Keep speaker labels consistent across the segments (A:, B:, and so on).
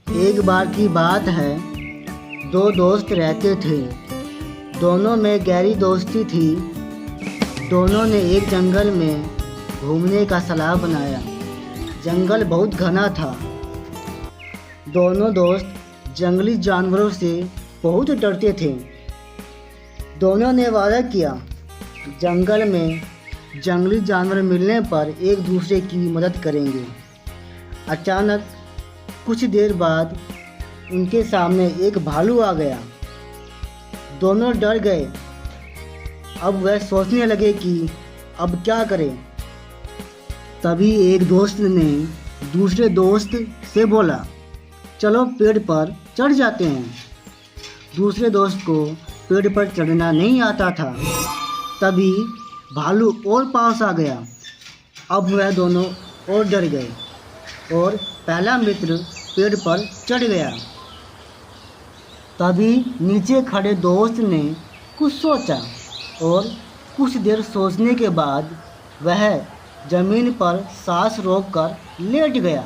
A: एक बार की बात है, दो दोस्त रहते थे। दोनों में गहरी दोस्ती थी। दोनों ने एक जंगल में घूमने का सलाह बनाया। जंगल बहुत घना था। दोनों दोस्त जंगली जानवरों से बहुत डरते थे। दोनों ने वादा किया, जंगल में जंगली जानवर मिलने पर एक दूसरे की मदद करेंगे। अचानक कुछ देर बाद उनके सामने एक भालू आ गया। दोनों डर गए। अब वह सोचने लगे कि अब क्या करें। तभी एक दोस्त ने दूसरे दोस्त से बोला, चलो पेड़ पर चढ़ जाते हैं। दूसरे दोस्त को पेड़ पर चढ़ना नहीं आता था। तभी भालू और पास आ गया। अब वह दोनों और डर गए और पहला मित्र पेड़ पर चढ़ गया। तभी नीचे खड़े दोस्त ने कुछ सोचा और कुछ देर सोचने के बाद वह जमीन पर सांस रोककर लेट गया।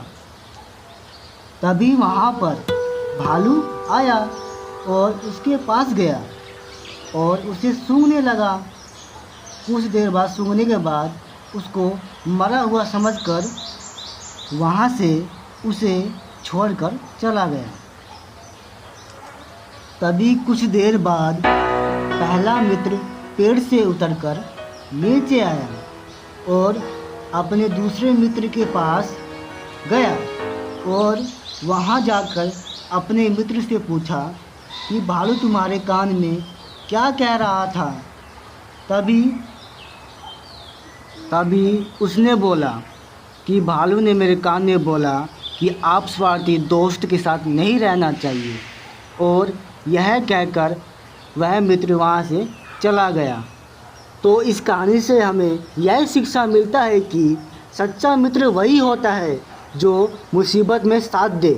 A: तभी वहाँ पर भालू आया और उसके पास गया और उसे सूंघने लगा। कुछ देर बाद सूंघने के बाद उसको मरा हुआ समझकर वहाँ से उसे छोड़कर चला गया। तभी कुछ देर बाद पहला मित्र पेड़ से उतरकर नीचे आया और अपने दूसरे मित्र के पास गया और वहाँ जाकर अपने मित्र से पूछा कि भालू तुम्हारे कान में क्या कह रहा था। तभी उसने बोला कि भालू ने मेरे कान में बोला कि आप स्वार्थी दोस्त के साथ नहीं रहना चाहिए, और यह कहकर वह मित्र वहाँ से चला गया। तो इस कहानी से हमें यह शिक्षा मिलता है कि सच्चा मित्र वही होता है जो मुसीबत में साथ दे।